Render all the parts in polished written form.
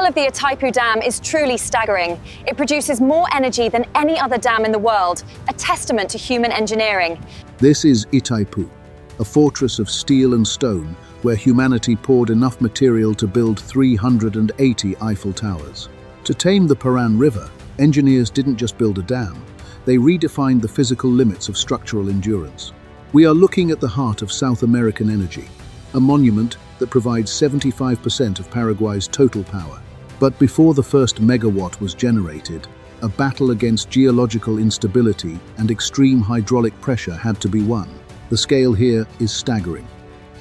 scale of the Itaipu Dam is truly staggering. It produces more energy than any other dam in the world, a testament to human engineering. This is Itaipu, a fortress of steel and stone where humanity poured enough material to build 380 Eiffel Towers. To tame the Paran River, engineers didn't just build a dam, they redefined the physical limits of structural endurance. We are looking at the heart of South American energy, a monument that provides 75% of Paraguay's total power. But before the first megawatt was generated, a battle against geological instability and extreme hydraulic pressure had to be won. The scale here is staggering.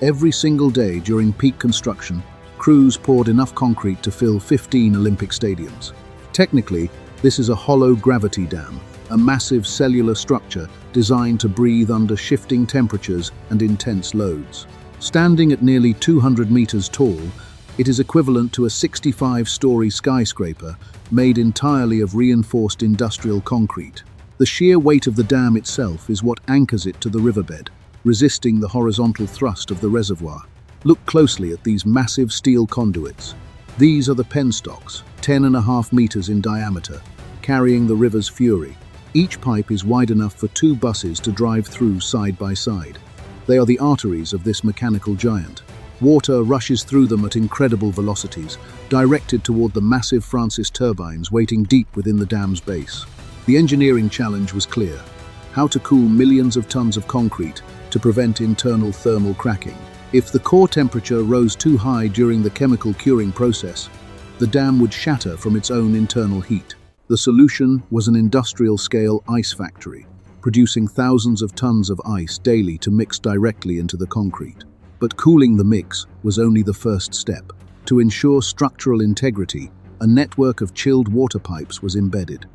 Every single day during peak construction, crews poured enough concrete to fill 15 Olympic stadiums. Technically, this is a hollow gravity dam, a massive cellular structure designed to breathe under shifting temperatures and intense loads. Standing at nearly 200 meters tall, it is equivalent to a 65-story skyscraper made entirely of reinforced industrial concrete. The sheer weight of the dam itself is what anchors it to the riverbed, resisting the horizontal thrust of the reservoir. Look closely at these massive steel conduits. These are the penstocks, 10.5 meters in diameter, carrying the river's fury. Each pipe is wide enough for 2 buses to drive through side by side. They are the arteries of this mechanical giant. Water rushes through them at incredible velocities, directed toward the massive Francis turbines waiting deep within the dam's base. The engineering challenge was clear: how to cool millions of tons of concrete to prevent internal thermal cracking. If the core temperature rose too high during the chemical curing process, the dam would shatter from its own internal heat. The solution was an industrial-scale ice factory, producing thousands of tons of ice daily to mix directly into the concrete. But cooling the mix was only the first step. To ensure structural integrity, a network of chilled water pipes was embedded.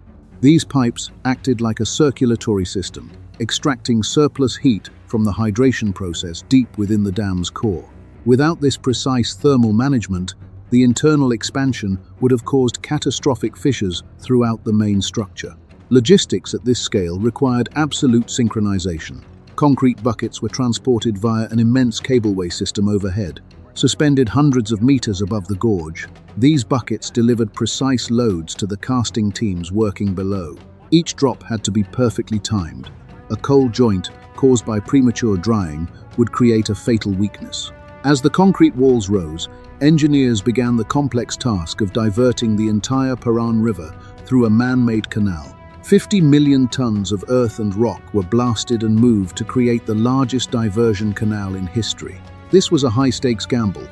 These pipes acted like a circulatory system, extracting surplus heat from the hydration process deep within the dam's core. Without this precise thermal management, the internal expansion would have caused catastrophic fissures throughout the main structure. Logistics at this scale required absolute synchronization. Concrete buckets were transported via an immense cableway system overhead. Suspended hundreds of meters above the gorge, these buckets delivered precise loads to the casting teams working below. Each drop had to be perfectly timed. A cold joint caused by premature drying would create a fatal weakness. As the concrete walls rose, engineers began the complex task of diverting the entire Paran River through a man-made canal. 50 million tons of earth and rock were blasted and moved to create the largest diversion canal in history. This was a high-stakes gamble.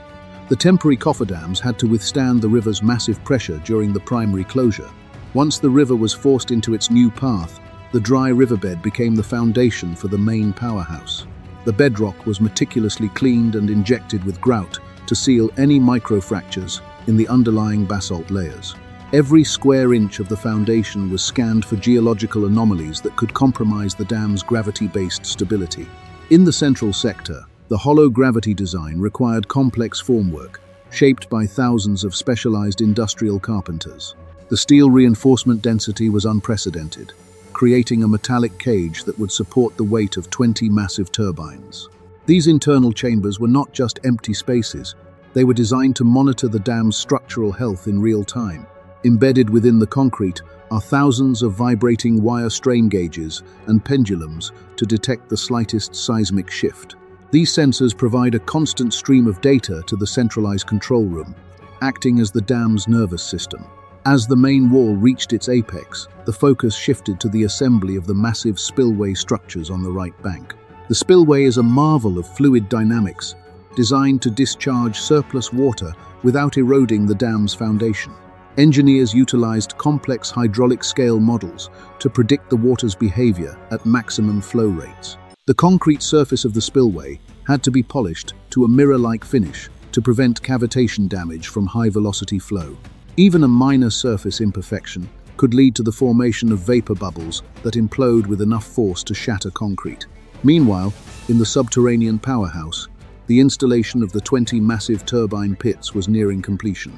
The temporary cofferdams had to withstand the river's massive pressure during the primary closure. Once the river was forced into its new path, the dry riverbed became the foundation for the main powerhouse. The bedrock was meticulously cleaned and injected with grout to seal any microfractures in the underlying basalt layers. Every square inch of the foundation was scanned for geological anomalies that could compromise the dam's gravity-based stability. In the central sector, the hollow gravity design required complex formwork, shaped by thousands of specialized industrial carpenters. The steel reinforcement density was unprecedented, creating a metallic cage that would support the weight of 20 massive turbines. These internal chambers were not just empty spaces, they were designed to monitor the dam's structural health in real time. Embedded within the concrete are thousands of vibrating wire strain gauges and pendulums to detect the slightest seismic shift. These sensors provide a constant stream of data to the centralized control room, acting as the dam's nervous system. As the main wall reached its apex, the focus shifted to the assembly of the massive spillway structures on the right bank. The spillway is a marvel of fluid dynamics, designed to discharge surplus water without eroding the dam's foundation. Engineers utilized complex hydraulic scale models to predict the water's behavior at maximum flow rates. The concrete surface of the spillway had to be polished to a mirror-like finish to prevent cavitation damage from high-velocity flow. Even a minor surface imperfection could lead to the formation of vapor bubbles that implode with enough force to shatter concrete. Meanwhile, in the subterranean powerhouse, the installation of the 20 massive turbine pits was nearing completion.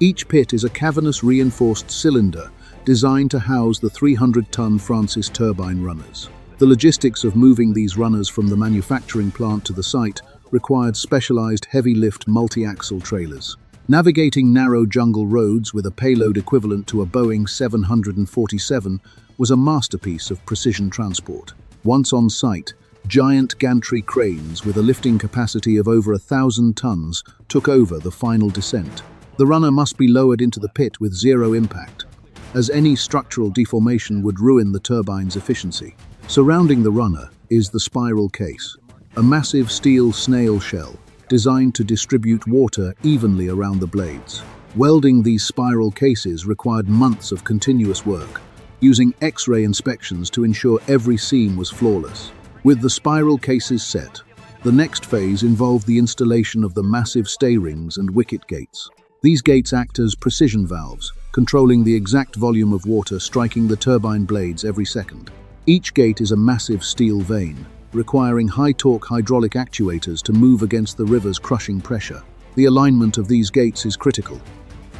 Each pit is a cavernous reinforced cylinder designed to house the 300-ton Francis turbine runners. The logistics of moving these runners from the manufacturing plant to the site required specialized heavy-lift multi-axle trailers. Navigating narrow jungle roads with a payload equivalent to a Boeing 747 was a masterpiece of precision transport. Once on site, giant gantry cranes with a lifting capacity of over 1,000 tons took over the final descent. The runner must be lowered into the pit with zero impact, as any structural deformation would ruin the turbine's efficiency. Surrounding the runner is the spiral case, a massive steel snail shell designed to distribute water evenly around the blades. Welding these spiral cases required months of continuous work, using X-ray inspections to ensure every seam was flawless. With the spiral cases set, the next phase involved the installation of the massive stay rings and wicket gates. These gates act as precision valves, controlling the exact volume of water striking the turbine blades every second. Each gate is a massive steel vane, requiring high-torque hydraulic actuators to move against the river's crushing pressure. The alignment of these gates is critical.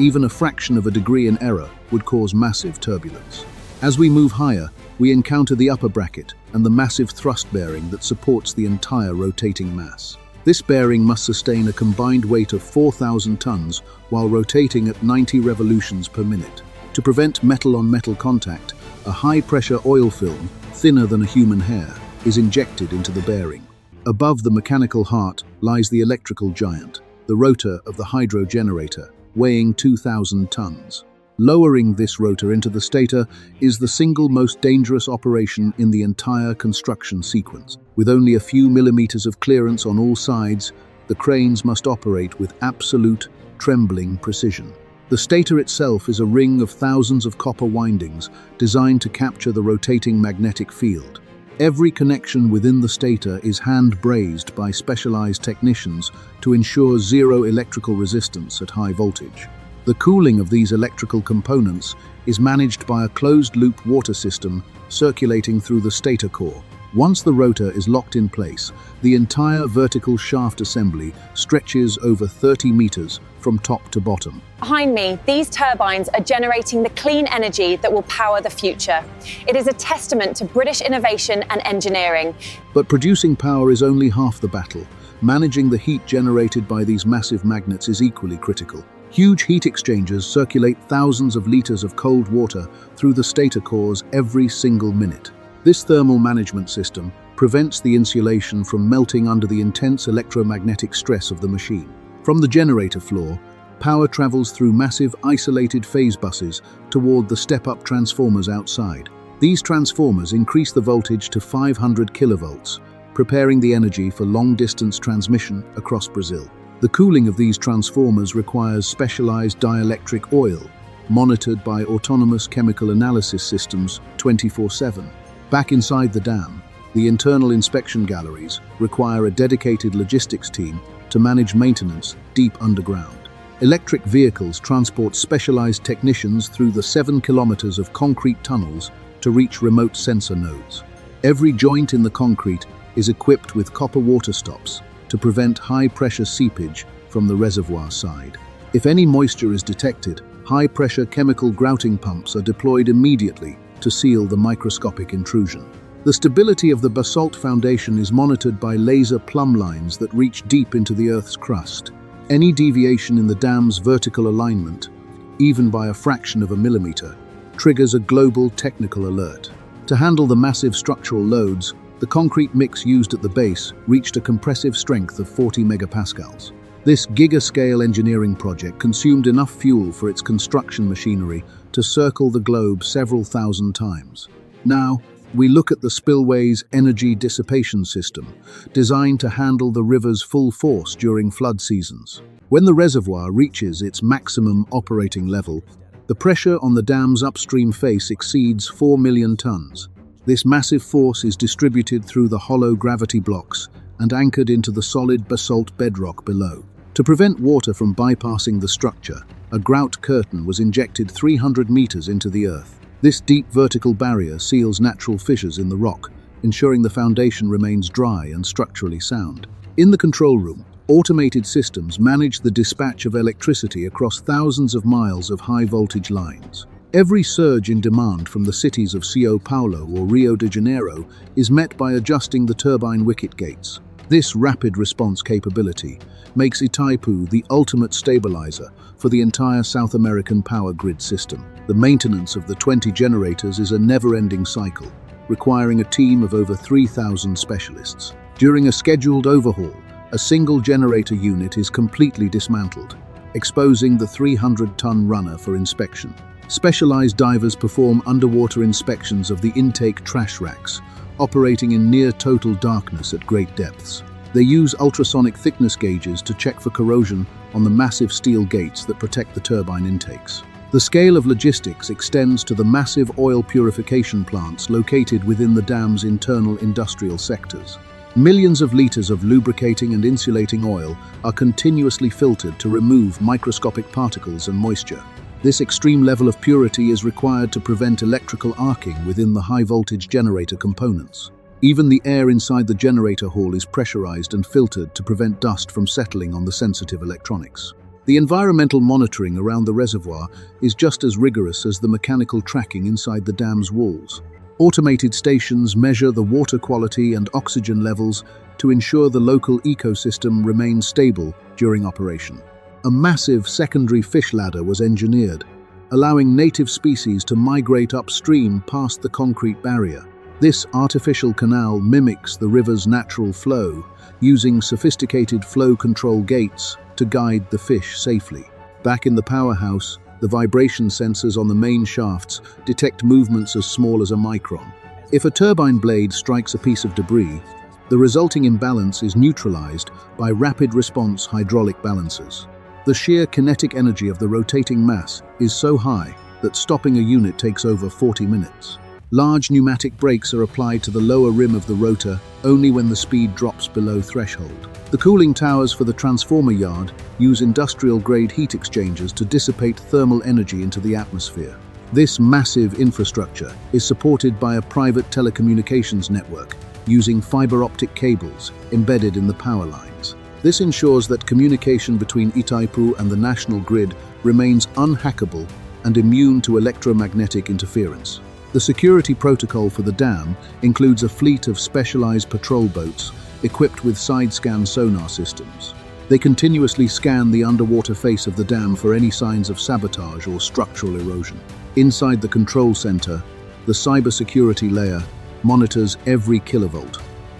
Even a fraction of a degree in error would cause massive turbulence. As we move higher, we encounter the upper bracket and the massive thrust bearing that supports the entire rotating mass. This bearing must sustain a combined weight of 4,000 tons while rotating at 90 revolutions per minute. To prevent metal-on-metal contact, a high-pressure oil film, thinner than a human hair, is injected into the bearing. Above the mechanical heart lies the electrical giant, the rotor of the hydro generator, weighing 2,000 tons. Lowering this rotor into the stator is the single most dangerous operation in the entire construction sequence. With only a few millimeters of clearance on all sides, the cranes must operate with absolute, trembling precision. The stator itself is a ring of thousands of copper windings designed to capture the rotating magnetic field. Every connection within the stator is hand-brazed by specialized technicians to ensure zero electrical resistance at high voltage. The cooling of these electrical components is managed by a closed-loop water system circulating through the stator core. Once the rotor is locked in place, the entire vertical shaft assembly stretches over 30 meters from top to bottom. Behind me, these turbines are generating the clean energy that will power the future. It is a testament to British innovation and engineering. But producing power is only half the battle. Managing the heat generated by these massive magnets is equally critical. Huge heat exchangers circulate thousands of liters of cold water through the stator cores every single minute. This thermal management system prevents the insulation from melting under the intense electromagnetic stress of the machine. From the generator floor, power travels through massive isolated phase buses toward the step-up transformers outside. These transformers increase the voltage to 500 kilovolts, preparing the energy for long-distance transmission across Brazil. The cooling of these transformers requires specialized dielectric oil, monitored by autonomous chemical analysis systems 24/7. Back inside the dam, the internal inspection galleries require a dedicated logistics team to manage maintenance deep underground. Electric vehicles transport specialized technicians through the 7 kilometers of concrete tunnels to reach remote sensor nodes. Every joint in the concrete is equipped with copper water stops to prevent high-pressure seepage from the reservoir side. If any moisture is detected, high-pressure chemical grouting pumps are deployed immediately to seal the microscopic intrusion. The stability of the basalt foundation is monitored by laser plumb lines that reach deep into the Earth's crust. Any deviation in the dam's vertical alignment, even by a fraction of a millimeter, triggers a global technical alert. To handle the massive structural loads, the concrete mix used at the base reached a compressive strength of 40 megapascals. This giga-scale engineering project consumed enough fuel for its construction machinery to circle the globe several thousand times. Now, we look at the spillway's energy dissipation system, designed to handle the river's full force during flood seasons. When the reservoir reaches its maximum operating level, the pressure on the dam's upstream face exceeds 4 million tons. This massive force is distributed through the hollow gravity blocks and anchored into the solid basalt bedrock below. To prevent water from bypassing the structure, a grout curtain was injected 300 meters into the earth. This deep vertical barrier seals natural fissures in the rock, ensuring the foundation remains dry and structurally sound. In the control room, automated systems manage the dispatch of electricity across thousands of miles of high-voltage lines. Every surge in demand from the cities of São Paulo or Rio de Janeiro is met by adjusting the turbine wicket gates. This rapid response capability makes Itaipu the ultimate stabilizer for the entire South American power grid system. The maintenance of the 20 generators is a never-ending cycle, requiring a team of over 3,000 specialists. During a scheduled overhaul, a single generator unit is completely dismantled, exposing the 300-ton runner for inspection. Specialized divers perform underwater inspections of the intake trash racks, operating in near-total darkness at great depths. They use ultrasonic thickness gauges to check for corrosion on the massive steel gates that protect the turbine intakes. The scale of logistics extends to the massive oil purification plants located within the dam's internal industrial sectors. Millions of liters of lubricating and insulating oil are continuously filtered to remove microscopic particles and moisture. This extreme level of purity is required to prevent electrical arcing within the high-voltage generator components. Even the air inside the generator hall is pressurized and filtered to prevent dust from settling on the sensitive electronics. The environmental monitoring around the reservoir is just as rigorous as the mechanical tracking inside the dam's walls. Automated stations measure the water quality and oxygen levels to ensure the local ecosystem remains stable during operation. A massive secondary fish ladder was engineered, allowing native species to migrate upstream past the concrete barrier. This artificial canal mimics the river's natural flow, using sophisticated flow control gates to guide the fish safely. Back in the powerhouse, the vibration sensors on the main shafts detect movements as small as a micron. If a turbine blade strikes a piece of debris, the resulting imbalance is neutralized by rapid response hydraulic balancers. The sheer kinetic energy of the rotating mass is so high that stopping a unit takes over 40 minutes. Large pneumatic brakes are applied to the lower rim of the rotor only when the speed drops below threshold. The cooling towers for the transformer yard use industrial-grade heat exchangers to dissipate thermal energy into the atmosphere. This massive infrastructure is supported by a private telecommunications network using fiber optic cables embedded in the power lines. This ensures that communication between Itaipu and the national grid remains unhackable and immune to electromagnetic interference. The security protocol for the dam includes a fleet of specialized patrol boats equipped with side-scan sonar systems. They continuously scan the underwater face of the dam for any signs of sabotage or structural erosion. Inside the control center, the cybersecurity layer monitors every kilovolt,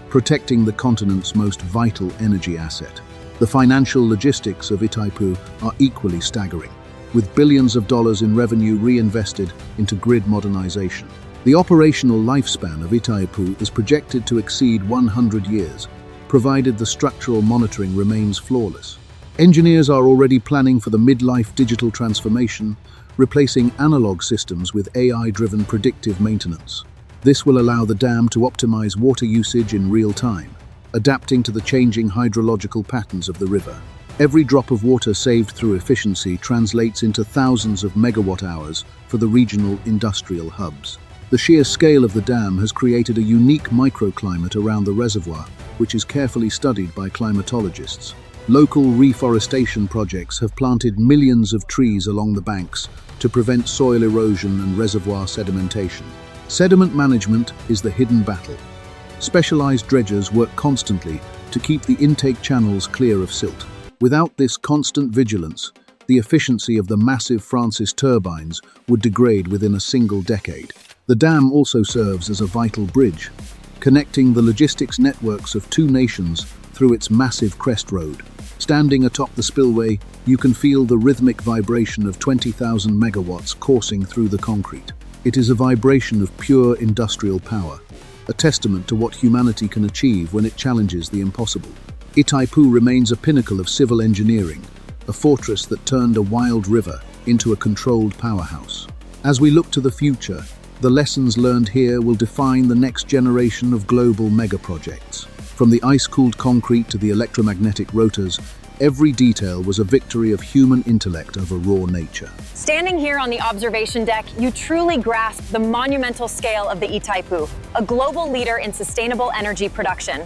protecting the continent's most vital energy asset. The financial logistics of Itaipu are equally staggering, with billions of dollars in revenue reinvested into grid modernization. The operational lifespan of Itaipu is projected to exceed 100 years, provided the structural monitoring remains flawless. Engineers are already planning for the midlife digital transformation, replacing analog systems with AI-driven predictive maintenance. This will allow the dam to optimize water usage in real time, adapting to the changing hydrological patterns of the river. Every drop of water saved through efficiency translates into thousands of megawatt-hours for the regional industrial hubs. The sheer scale of the dam has created a unique microclimate around the reservoir, which is carefully studied by climatologists. Local reforestation projects have planted millions of trees along the banks to prevent soil erosion and reservoir sedimentation. Sediment management is the hidden battle. Specialized dredgers work constantly to keep the intake channels clear of silt. Without this constant vigilance, the efficiency of the massive Francis turbines would degrade within a single decade. The dam also serves as a vital bridge, connecting the logistics networks of two nations through its massive crest road. Standing atop the spillway, you can feel the rhythmic vibration of 20,000 megawatts coursing through the concrete. It is a vibration of pure industrial power, a testament to what humanity can achieve when it challenges the impossible. Itaipu remains a pinnacle of civil engineering, a fortress that turned a wild river into a controlled powerhouse. As we look to the future, the lessons learned here will define the next generation of global megaprojects. From the ice-cooled concrete to the electromagnetic rotors, every detail was a victory of human intellect over raw nature. Standing here on the observation deck, you truly grasp the monumental scale of the Itaipu, a global leader in sustainable energy production.